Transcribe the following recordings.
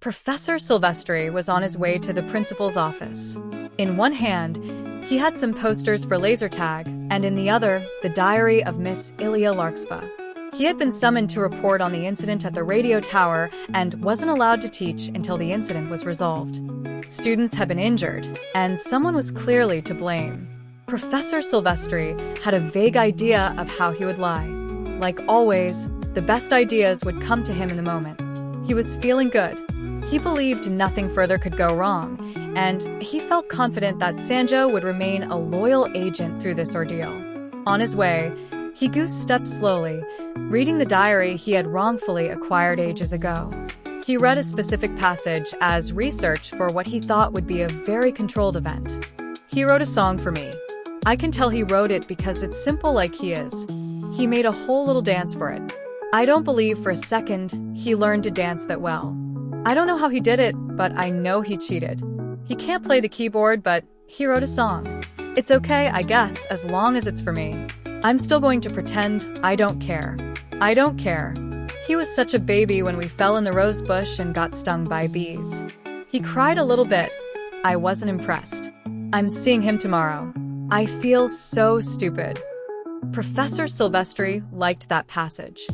Professor Silvestri was on his way to the principal's office. In one hand, he had some posters for laser tag, and in the other, the diary of Miss Ilya Larkspa. He had been summoned to report on the incident at the radio tower and wasn't allowed to teach until the incident was resolved. Students had been injured, and someone was clearly to blame. Professor Silvestri had a vague idea of how he would lie. Like always, the best ideas would come to him in the moment. He was feeling good. He believed nothing further could go wrong, and he felt confident that Sanjo would remain a loyal agent through this ordeal. On his way, he goose-stepped slowly, reading the diary he had wrongfully acquired ages ago. He read a specific passage as research for what he thought would be a very controlled event. He wrote a song for me. I can tell he wrote it because it's simple like he is. He made a whole little dance for it. I don't believe for a second he learned to dance that well. I don't know how he did it, but I know he cheated. He can't play the keyboard, but he wrote a song. It's okay, I guess, as long as it's for me. I'm still going to pretend I don't care. I don't care. He was such a baby when we fell in the rose bush and got stung by bees. He cried a little bit. I wasn't impressed. I'm seeing him tomorrow. I feel so stupid. Professor Silvestri liked that passage.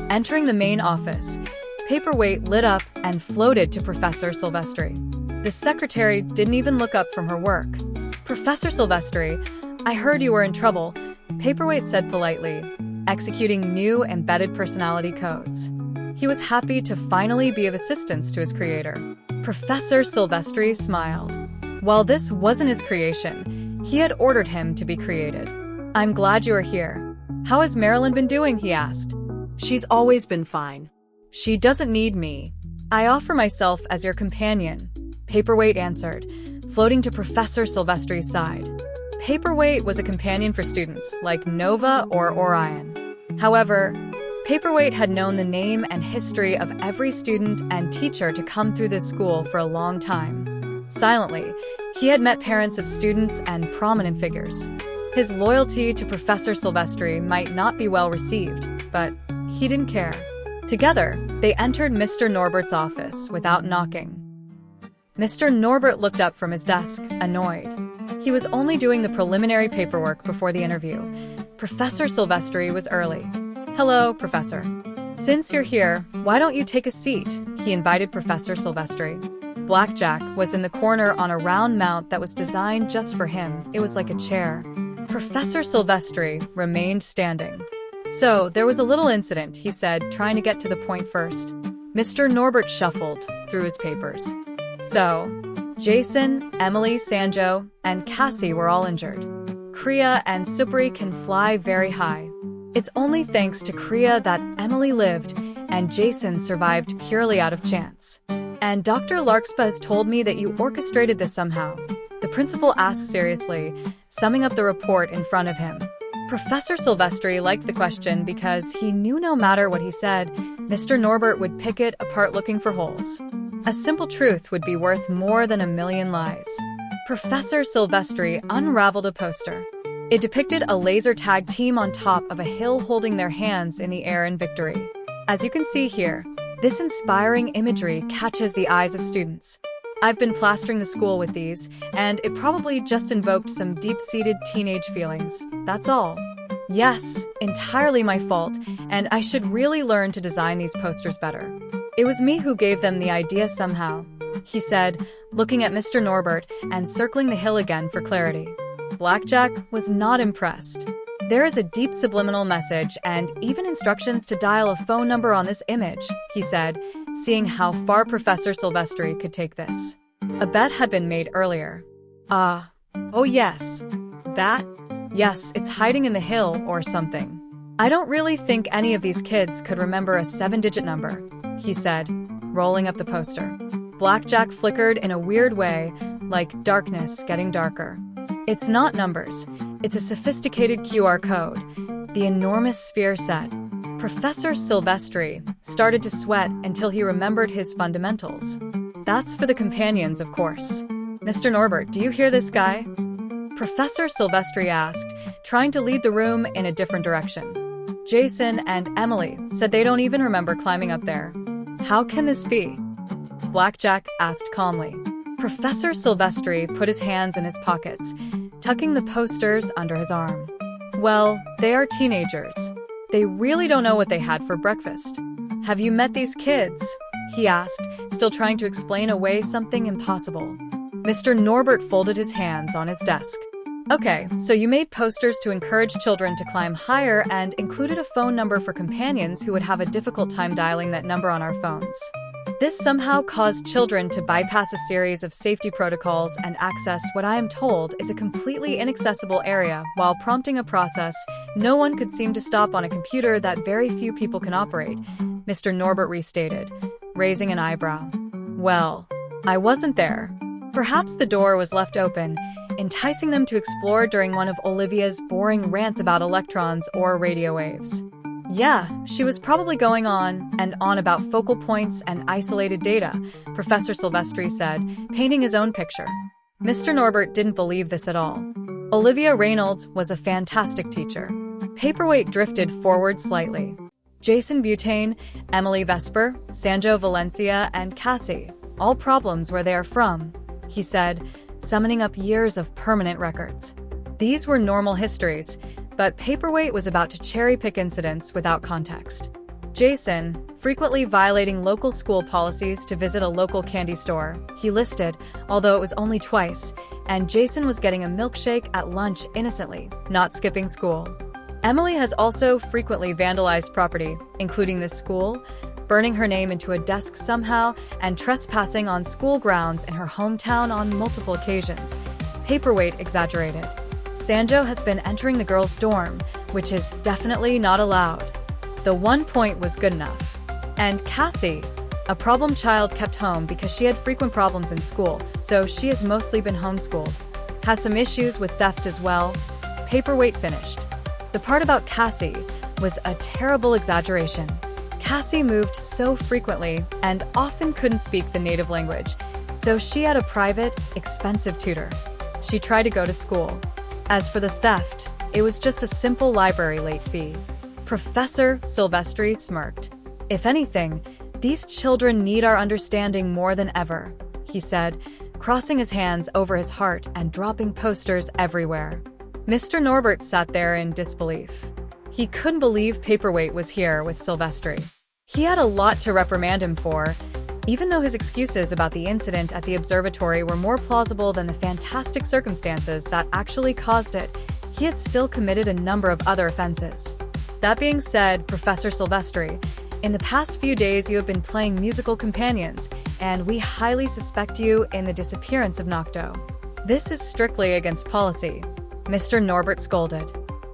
Entering the main office, Paperweight lit up and floated to Professor Silvestri. The secretary didn't even look up from her work. Professor Silvestri, I heard you were in trouble, Paperweight said politely, executing new embedded personality codes. He was happy to finally be of assistance to his creator. Professor Silvestri smiled. While this wasn't his creation, he had ordered him to be created. I'm glad you are here. How has Marilyn been doing, he asked. She's always been fine. She doesn't need me. I offer myself as your companion, Paperweight answered, floating to Professor Silvestri's side. Paperweight was a companion for students like Nova or Orion. However, Paperweight had known the name and history of every student and teacher to come through this school for a long time. Silently, he had met parents of students and prominent figures. His loyalty to Professor Silvestri might not be well received, but he didn't care. Together, they entered Mr. Norbert's office without knocking. Mr. Norbert looked up from his desk, annoyed. He was only doing the preliminary paperwork before the interview. Professor Silvestri was early. Hello, Professor. Since you're here, why don't you take a seat? He invited Professor Silvestri. Blackjack was in the corner on a round mount that was designed just for him. It was like a chair. Professor Silvestri remained standing. So, there was a little incident, he said, trying to get to the point first. Mr. Norbert shuffled through his papers. So, Jason, Emily, Sanjo, and Cassie were all injured. Kriya and Supri can fly very high. It's only thanks to Kriya that Emily lived, and Jason survived purely out of chance. And Dr. Larkspa has told me that you orchestrated this somehow. The principal asked seriously, summing up the report in front of him. Professor Silvestri liked the question because he knew no matter what he said, Mr. Norbert would pick it apart looking for holes. A simple truth would be worth more than a million lies. Professor Silvestri unraveled a poster. It depicted a laser tag team on top of a hill holding their hands in the air in victory. As you can see here, this inspiring imagery catches the eyes of students. I've been plastering the school with these, and it probably just invoked some deep-seated teenage feelings. That's all. Yes, entirely my fault, and I should really learn to design these posters better. It was me who gave them the idea somehow, he said, looking at Mr. Norbert and circling the hill again for clarity. Blackjack was not impressed. There is a deep subliminal message and even instructions to dial a phone number on this image, he said, seeing how far Professor Silvestri could take this. A bet had been made earlier. Oh yes. That? Yes, it's hiding in the hill or something. I don't really think any of these kids could remember a 7-digit number, he said, rolling up the poster. Blackjack flickered in a weird way, like darkness getting darker. It's not numbers. It's a sophisticated QR code, the enormous sphere said. Professor Silvestri started to sweat until he remembered his fundamentals. That's for the companions, of course. Mr. Norbert, do you hear this guy? Professor Silvestri asked, trying to lead the room in a different direction. Jason and Emily said they don't even remember climbing up there. How can this be? Blackjack asked calmly. Professor Silvestri put his hands in his pockets, tucking the posters under his arm. Well, they are teenagers. They really don't know what they had for breakfast. Have you met these kids? He asked, still trying to explain away something impossible. Mr. Norbert folded his hands on his desk. Okay, so you made posters to encourage children to climb higher and included a phone number for companions who would have a difficult time dialing that number on our phones. This somehow caused children to bypass a series of safety protocols and access what I am told is a completely inaccessible area while prompting a process no one could seem to stop on a computer that very few people can operate, Mr. Norbert restated, raising an eyebrow. Well, I wasn't there. Perhaps the door was left open, enticing them to explore during one of Olivia's boring rants about electrons or radio waves. Yeah, she was probably going on and on about focal points and isolated data, Professor Silvestri said, painting his own picture. Mr. Norbert didn't believe this at all. Olivia Reynolds was a fantastic teacher. Paperweight drifted forward slightly. Jason Butane, Emily Vesper, Sanjo Valencia, and Cassie, all problems where they are from, he said, summoning up years of permanent records. These were normal histories, but Paperweight was about to cherry-pick incidents without context. Jason, frequently violating local school policies to visit a local candy store, he listed, although it was only twice, and Jason was getting a milkshake at lunch innocently, not skipping school. Emily has also frequently vandalized property, including this school, burning her name into a desk somehow, and trespassing on school grounds in her hometown on multiple occasions. Paperweight exaggerated. Sanjo has been entering the girls' dorm, which is definitely not allowed. The 1 point was good enough. And Cassie, a problem child kept home because she had frequent problems in school, so she has mostly been homeschooled. Has some issues with theft as well. Paperweight finished. The part about Cassie was a terrible exaggeration. Cassie moved so frequently and often couldn't speak the native language, so she had a private, expensive tutor. She tried to go to school. As for the theft, it was just a simple library late fee. Professor Silvestri smirked. If anything, these children need our understanding more than ever, he said, crossing his hands over his heart and dropping posters everywhere. Mr. Norbert sat there in disbelief. He couldn't believe Paperweight was here with Silvestri. He had a lot to reprimand him for, even though his excuses about the incident at the observatory were more plausible than the fantastic circumstances that actually caused it. He had still committed a number of other offenses. That being said, Professor Silvestri, in the past few days you have been playing musical companions, and we highly suspect you in the disappearance of Nocto. This is strictly against policy, Mr. Norbert scolded.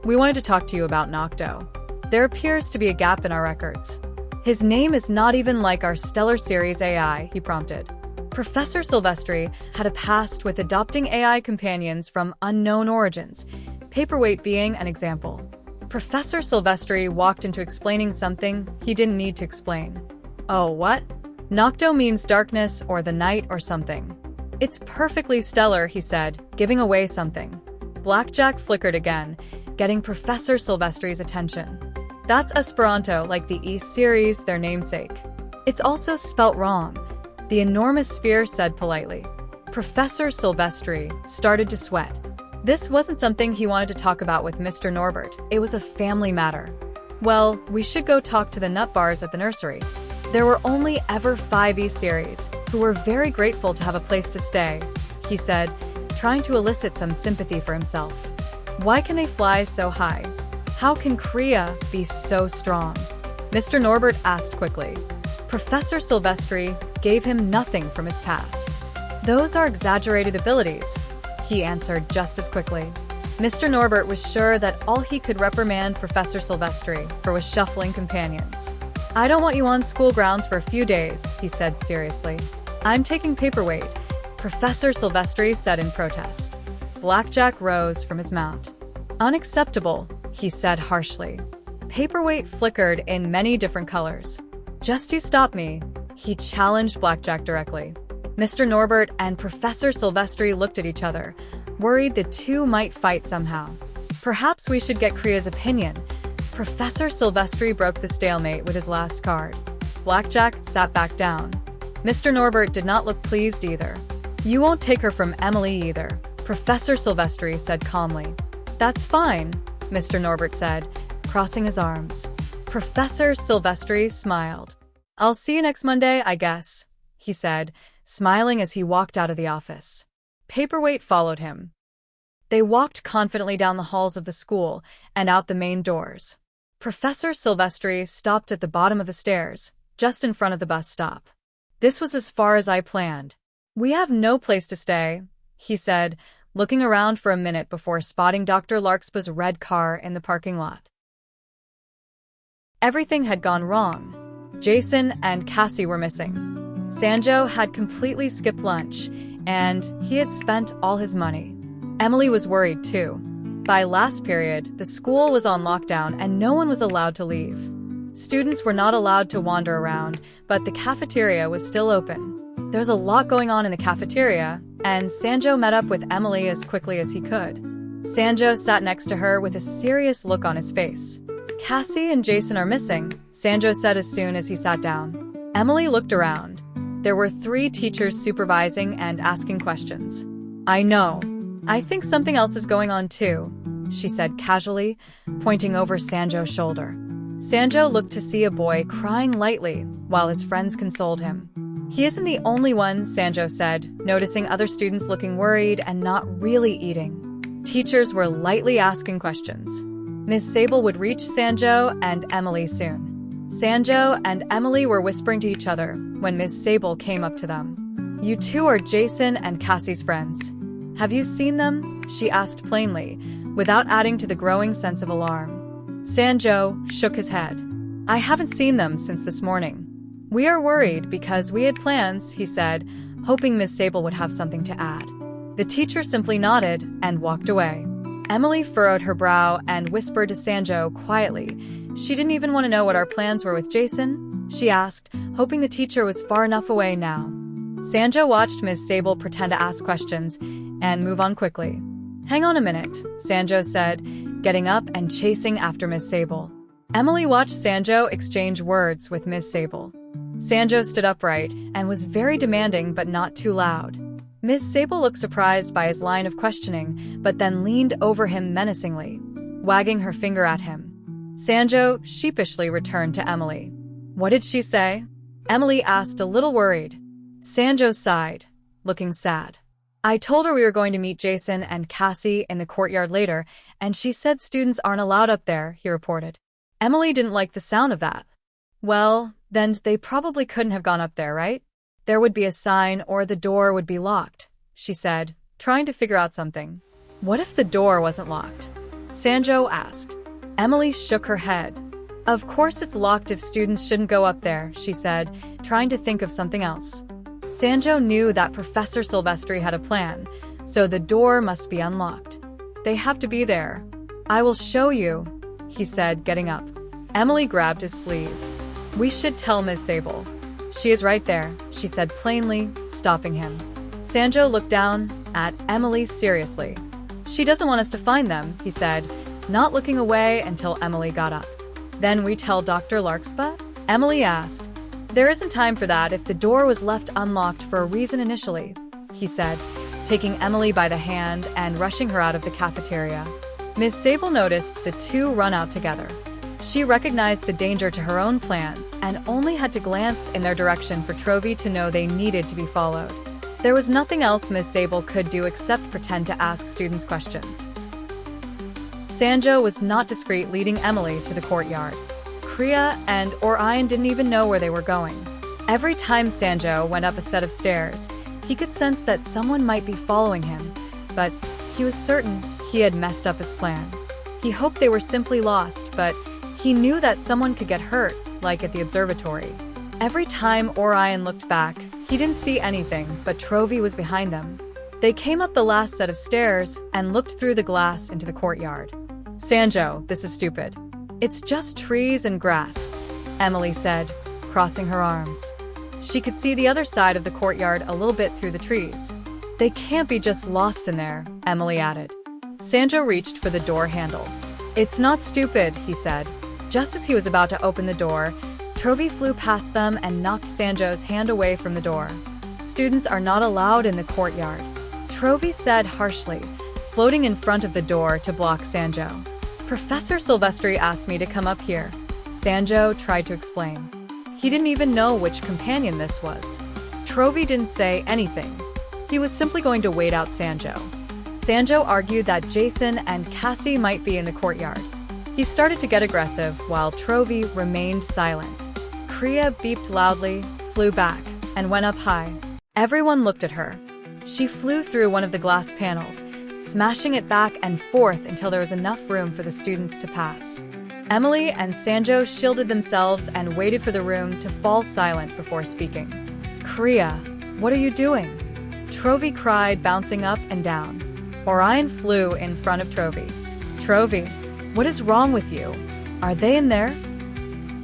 We wanted to talk to you about Nocto. There appears to be a gap in our records. His name is not even like our Stellar Series AI, he prompted. Professor Silvestri had a past with adopting AI companions from unknown origins, Paperweight being an example. Professor Silvestri walked into explaining something he didn't need to explain. Oh, what? Nocto means darkness or the night or something. It's perfectly stellar, he said, giving away something. Blackjack flickered again, getting Professor Silvestri's attention. That's Esperanto, like the East series, their namesake. It's also spelt wrong, the enormous sphere said politely. Professor Silvestri started to sweat. This wasn't something he wanted to talk about with Mr. Norbert. It was a family matter. Well, we should go talk to the nut bars at the nursery. There were only ever 5 East series, who were very grateful to have a place to stay, he said, trying to elicit some sympathy for himself. Why can they fly so high? How can Kriya be so strong? Mr. Norbert asked quickly. Professor Silvestri gave him nothing from his past. Those are exaggerated abilities, he answered just as quickly. Mr. Norbert was sure that all he could reprimand Professor Silvestri for was shuffling companions. I don't want you on school grounds for a few days, he said seriously. I'm taking Paperweight, Professor Silvestri said in protest. Blackjack rose from his mount. Unacceptable, he said harshly. Paperweight flickered in many different colors. Just you stop me, he challenged Blackjack directly. Mr. Norbert and Professor Silvestri looked at each other, worried the two might fight somehow. Perhaps we should get Kriya's opinion. Professor Silvestri broke the stalemate with his last card. Blackjack sat back down. Mr. Norbert did not look pleased either. "You won't take her from Emily either," Professor Silvestri said calmly. "That's fine," Mr. Norbert said, crossing his arms. Professor Silvestri smiled. "I'll see you next Monday, I guess," he said, smiling as he walked out of the office. Paperweight followed him. They walked confidently down the halls of the school and out the main doors. Professor Silvestri stopped at the bottom of the stairs, just in front of the bus stop. "This was as far as I planned. We have no place to stay," he said, looking around for a minute before spotting Dr. Larkspa's red car in the parking lot. Everything had gone wrong. Jason and Cassie were missing. Sanjo had completely skipped lunch, and he had spent all his money. Emily was worried too. By last period, the school was on lockdown and no one was allowed to leave. Students were not allowed to wander around, but the cafeteria was still open. There was a lot going on in the cafeteria, and Sanjo met up with Emily as quickly as he could. Sanjo sat next to her with a serious look on his face. "Cassie and Jason are missing," Sanjo said as soon as he sat down. Emily looked around. There were 3 teachers supervising and asking questions. "I know. I think something else is going on too," she said casually, pointing over Sanjo's shoulder. Sanjo looked to see a boy crying lightly while his friends consoled him. "He isn't the only one," Sanjo said, noticing other students looking worried and not really eating. Teachers were lightly asking questions. Miss Sable would reach Sanjo and Emily soon. Sanjo and Emily were whispering to each other when Miss Sable came up to them. "You two are Jason and Cassie's friends. Have you seen them?" she asked plainly, without adding to the growing sense of alarm. Sanjo shook his head. "I haven't seen them since this morning. We are worried because we had plans," he said, hoping Miss Sable would have something to add. The teacher simply nodded and walked away. Emily furrowed her brow and whispered to Sanjo quietly. "She didn't even want to know what our plans were with Jason?" she asked, hoping the teacher was far enough away now. Sanjo watched Miss Sable pretend to ask questions and move on quickly. "Hang on a minute," Sanjo said, getting up and chasing after Miss Sable. Emily watched Sanjo exchange words with Miss Sable. Sanjo stood upright and was very demanding but not too loud. Miss Sable looked surprised by his line of questioning, but then leaned over him menacingly, wagging her finger at him. Sanjo sheepishly returned to Emily. "What did she say?" Emily asked, a little worried. Sanjo sighed, looking sad. "I told her we were going to meet Jason and Cassie in the courtyard later, and she said students aren't allowed up there," he reported. Emily didn't like the sound of that. "Well, then they probably couldn't have gone up there, right? There would be a sign or the door would be locked," she said, trying to figure out something. "What if the door wasn't locked?" Sanjo asked. Emily shook her head. "Of course it's locked if students shouldn't go up there," she said, trying to think of something else. Sanjo knew that Professor Silvestri had a plan, so the door must be unlocked. "They have to be there. I will show you," he said, getting up. Emily grabbed his sleeve. "We should tell Miss Sable. She is right there," she said plainly, stopping him. Sanjo looked down at Emily seriously. "She doesn't want us to find them," he said, not looking away until Emily got up. "Then we tell Dr. Larkspa?" Emily asked. "There isn't time for that if the door was left unlocked for a reason initially," he said, taking Emily by the hand and rushing her out of the cafeteria. Miss Sable noticed the two run out together. She recognized the danger to her own plans and only had to glance in their direction for Trovy to know they needed to be followed. There was nothing else Miss Sable could do except pretend to ask students questions. Sanjo was not discreet, leading Emily to the courtyard. Kriya and Orion didn't even know where they were going. Every time Sanjo went up a set of stairs, he could sense that someone might be following him, but he was certain he had messed up his plan. He hoped they were simply lost, but he knew that someone could get hurt, like at the observatory. Every time Orion looked back, he didn't see anything, but Trovy was behind them. They came up the last set of stairs and looked through the glass into the courtyard. "Sanjo, this is stupid. It's just trees and grass," Emily said, crossing her arms. She could see the other side of the courtyard a little bit through the trees. "They can't be just lost in there," Emily added. Sanjo reached for the door handle. "It's not stupid," he said. Just as he was about to open the door, Trovy flew past them and knocked Sanjo's hand away from the door. Students are not allowed in the courtyard, Trovy said harshly, floating in front of the door to block Sanjo. Professor Silvestri asked me to come up here, Sanjo tried to explain. He didn't even know which companion this was. Trovy didn't say anything. He was simply going to wait out Sanjo. Sanjo argued that Jason and Cassie might be in the courtyard. He started to get aggressive while Trovy remained silent. Kriya beeped loudly, flew back, and went up high. Everyone looked at her. She flew through one of the glass panels, smashing it back and forth until there was enough room for the students to pass. Emily and Sanjo shielded themselves and waited for the room to fall silent before speaking. Kriya, what are you doing? Trovy cried, bouncing up and down. Orion flew in front of Trovy. Trovy, what is wrong with you? Are they in there?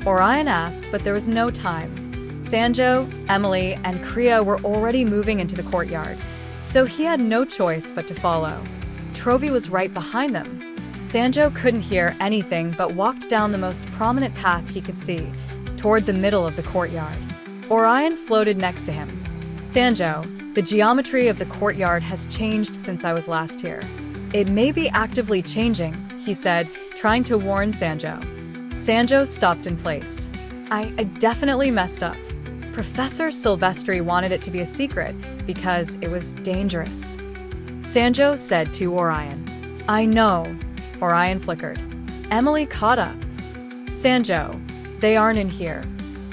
Orion asked, but there was no time. Sanjo, Emily, and Kriya were already moving into the courtyard, so he had no choice but to follow. Trovy was right behind them. Sanjo couldn't hear anything but walked down the most prominent path he could see, toward the middle of the courtyard. Orion floated next to him. Sanjo, the geometry of the courtyard has changed since I was last here. It may be actively changing, he said, trying to warn Sanjo. Sanjo stopped in place. I definitely messed up. Professor Silvestri wanted it to be a secret because it was dangerous. Sanjo said to Orion. I know. Orion flickered. Emily caught up. Sanjo, they aren't in here.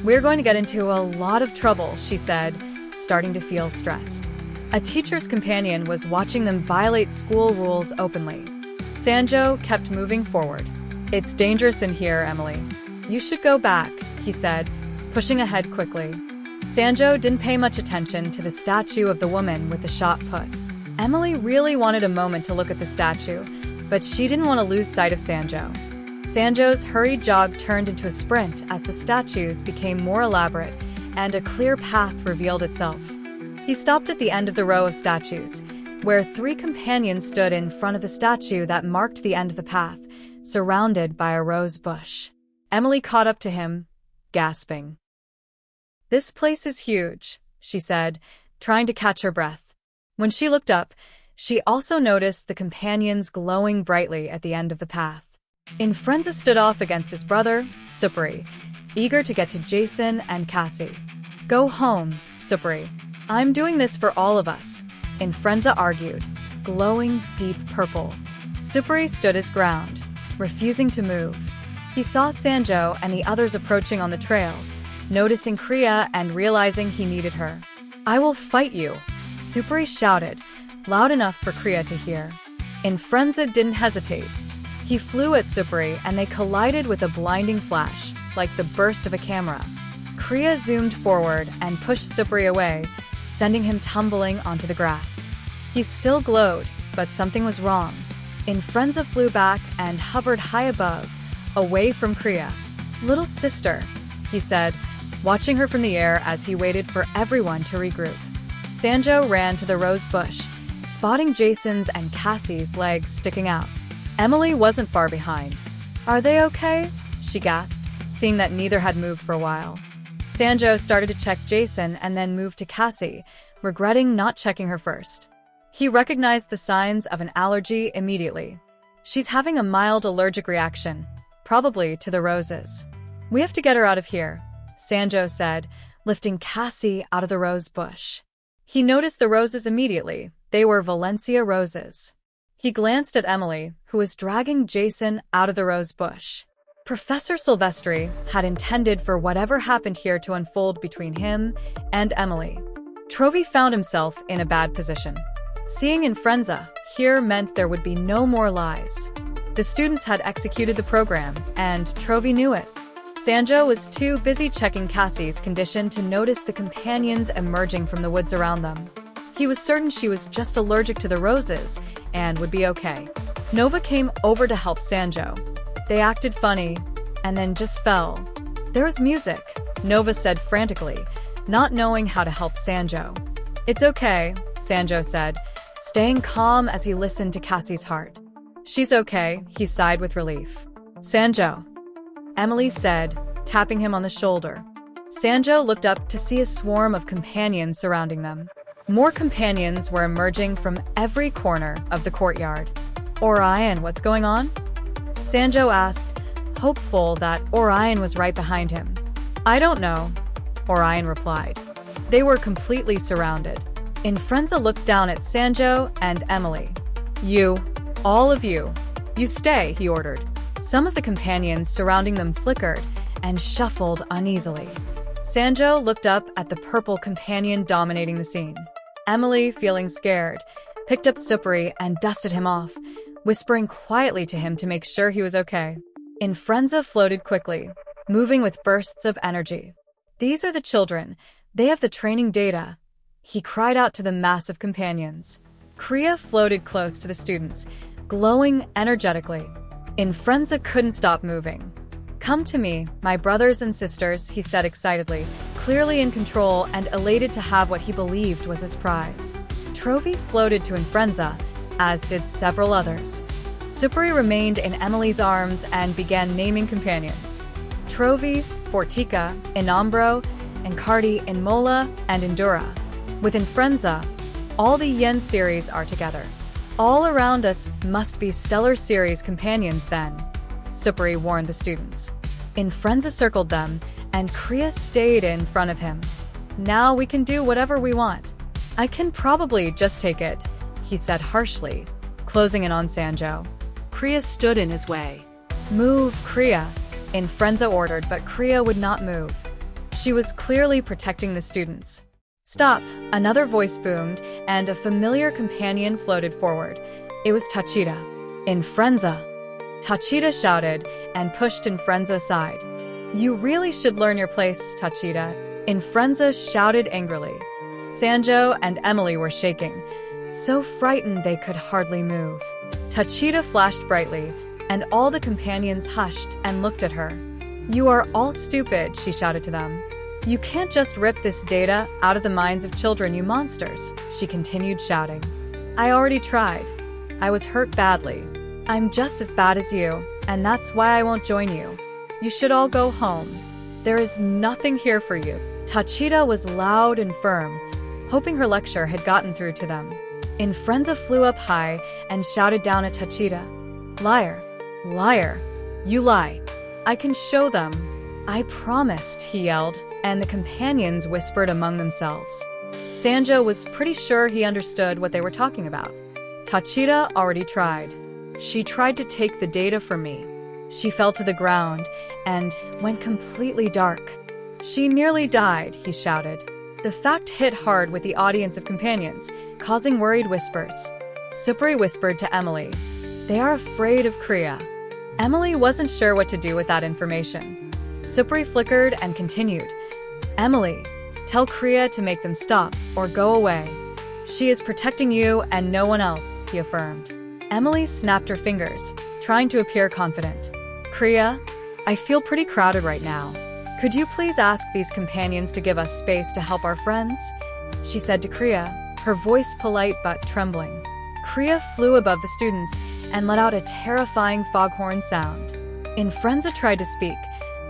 We're going to get into a lot of trouble, she said, starting to feel stressed. A teacher's companion was watching them violate school rules openly. Sanjo kept moving forward. It's dangerous in here, Emily. You should go back, he said, pushing ahead quickly. Sanjo didn't pay much attention to the statue of the woman with the shot put. Emily really wanted a moment to look at the statue, but she didn't want to lose sight of Sanjo. Sanjo's hurried jog turned into a sprint as the statues became more elaborate and a clear path revealed itself. He stopped at the end of the row of statues, where 3 companions stood in front of the statue that marked the end of the path, surrounded by a rose bush. Emily caught up to him, gasping. This place is huge, she said, trying to catch her breath. When she looked up, she also noticed the companions glowing brightly at the end of the path. Enfrenza stood off against his brother, Silvestri, eager to get to Jason and Cassie. Go home, Silvestri. I'm doing this for all of us, Enfrenza argued, glowing deep purple. Silvestri stood his ground, refusing to move. He saw Sanjo and the others approaching on the trail, noticing Kriya and realizing he needed her. I will fight you, Silvestri shouted, loud enough for Kriya to hear. Enfrenza didn't hesitate. He flew at Silvestri and they collided with a blinding flash, like the burst of a camera. Kriya zoomed forward and pushed Silvestri away, sending him tumbling onto the grass. He still glowed, but something was wrong. Enfrenza flew back and hovered high above, away from Kriya. Little sister, he said, watching her from the air as he waited for everyone to regroup. Sanjo ran to the rose bush, spotting Jason's and Cassie's legs sticking out. Emily wasn't far behind. Are they okay? She gasped, seeing that neither had moved for a while. Sanjo started to check Jason and then moved to Cassie, regretting not checking her first. He recognized the signs of an allergy immediately. She's having a mild allergic reaction, probably to the roses. We have to get her out of here, Sanjo said, lifting Cassie out of the rose bush. He noticed the roses immediately. They were Valencia roses. He glanced at Emily, who was dragging Jason out of the rose bush. Professor Silvestri had intended for whatever happened here to unfold between him and Emily. Trovy found himself in a bad position. Seeing Enfrenza here meant there would be no more lies. The students had executed the program, and Trovy knew it. Sanjo was too busy checking Cassie's condition to notice the companions emerging from the woods around them. He was certain she was just allergic to the roses and would be okay. Nova came over to help Sanjo. They acted funny, and then just fell. There was music, Nova said frantically, not knowing how to help Sanjo. It's okay, Sanjo said, staying calm as he listened to Cassie's heart. She's okay, he sighed with relief. Sanjo, Emily said, tapping him on the shoulder. Sanjo looked up to see a swarm of companions surrounding them. More companions were emerging from every corner of the courtyard. Orion, what's going on? Sanjo asked, hopeful that Orion was right behind him. I don't know, Orion replied. They were completely surrounded. Enfrenza looked down at Sanjo and Emily. You, all of you stay, he ordered. Some of the companions surrounding them flickered and shuffled uneasily. Sanjo looked up at the purple companion dominating the scene. Emily, feeling scared, picked up Silvestri and dusted him off, whispering quietly to him to make sure he was okay. Enfrenza floated quickly, moving with bursts of energy. These are the children. They have the training data. He cried out to the mass of companions. Kriya floated close to the students, glowing energetically. Enfrenza couldn't stop moving. Come to me, my brothers and sisters, he said excitedly, clearly in control and elated to have what he believed was his prize. Trophy floated to Enfrenza, as did several others. Silvestri remained in Emily's arms and began naming companions. Trovi, Fortica, Inambro, Encardi, Inmola, and Endura. With Enfrenza, all the Yen series are together. All around us must be Stellar Series companions then, Silvestri warned the students. Enfrenza circled them, and Kriya stayed in front of him. Now we can do whatever we want. I can probably just take it, he said harshly, closing in on Sanjo. Kriya stood in his way. Move, Kriya, Enfrenza ordered, but Kriya would not move. She was clearly protecting the students. Stop, another voice boomed, and a familiar companion floated forward. It was Tachida. Enfrenza. Tachida shouted and pushed Enfrenza aside. You really should learn your place, Tachida, Enfrenza shouted angrily. Sanjo and Emily were shaking, so frightened they could hardly move. Tachida flashed brightly, and all the companions hushed and looked at her. You are all stupid, she shouted to them. You can't just rip this data out of the minds of children, you monsters, she continued shouting. I already tried. I was hurt badly. I'm just as bad as you, and that's why I won't join you. You should all go home. There is nothing here for you. Tachida was loud and firm, hoping her lecture had gotten through to them. Enfrenza flew up high and shouted down at Tachida. Liar. Liar. You lie. I can show them. I promised, he yelled, and the companions whispered among themselves. Sanjo was pretty sure he understood what they were talking about. Tachida already tried. She tried to take the data from me. She fell to the ground and went completely dark. She nearly died, he shouted. The fact hit hard with the audience of companions, causing worried whispers. Silvestri whispered to Emily. They are afraid of Kriya. Emily wasn't sure what to do with that information. Silvestri flickered and continued. Emily, tell Kriya to make them stop or go away. She is protecting you and no one else, he affirmed. Emily snapped her fingers, trying to appear confident. Kriya, I feel pretty crowded right now. Could you please ask these companions to give us space to help our friends? She said to Kriya, her voice polite but trembling. Kriya flew above the students and let out a terrifying foghorn sound. Enfrenza tried to speak,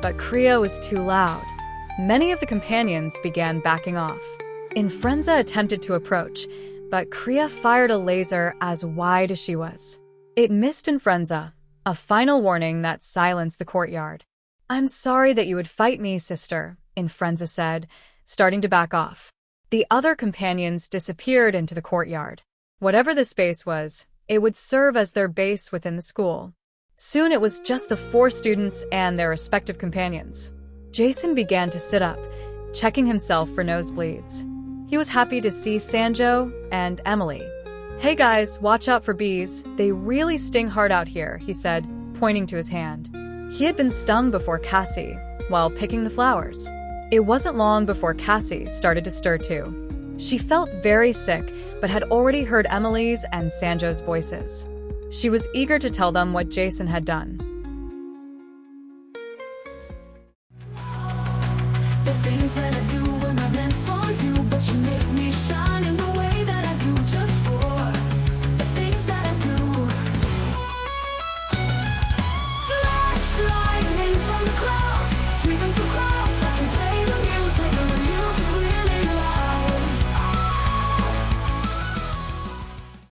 but Kriya was too loud. Many of the companions began backing off. Enfrenza attempted to approach, but Kriya fired a laser as wide as she was. It missed Enfrenza, a final warning that silenced the courtyard. I'm sorry that you would fight me, sister, Enfrenza said, starting to back off. The other companions disappeared into the courtyard. Whatever the space was, it would serve as their base within the school. Soon it was just the 4 students and their respective companions. Jason began to sit up, checking himself for nosebleeds. He was happy to see Sanjo and Emily. Hey guys, watch out for bees. They really sting hard out here, he said, pointing to his hand. He had been stung before Cassie, while picking the flowers. It wasn't long before Cassie started to stir too. She felt very sick, but had already heard Emily's and Sanjo's voices. She was eager to tell them what Jason had done.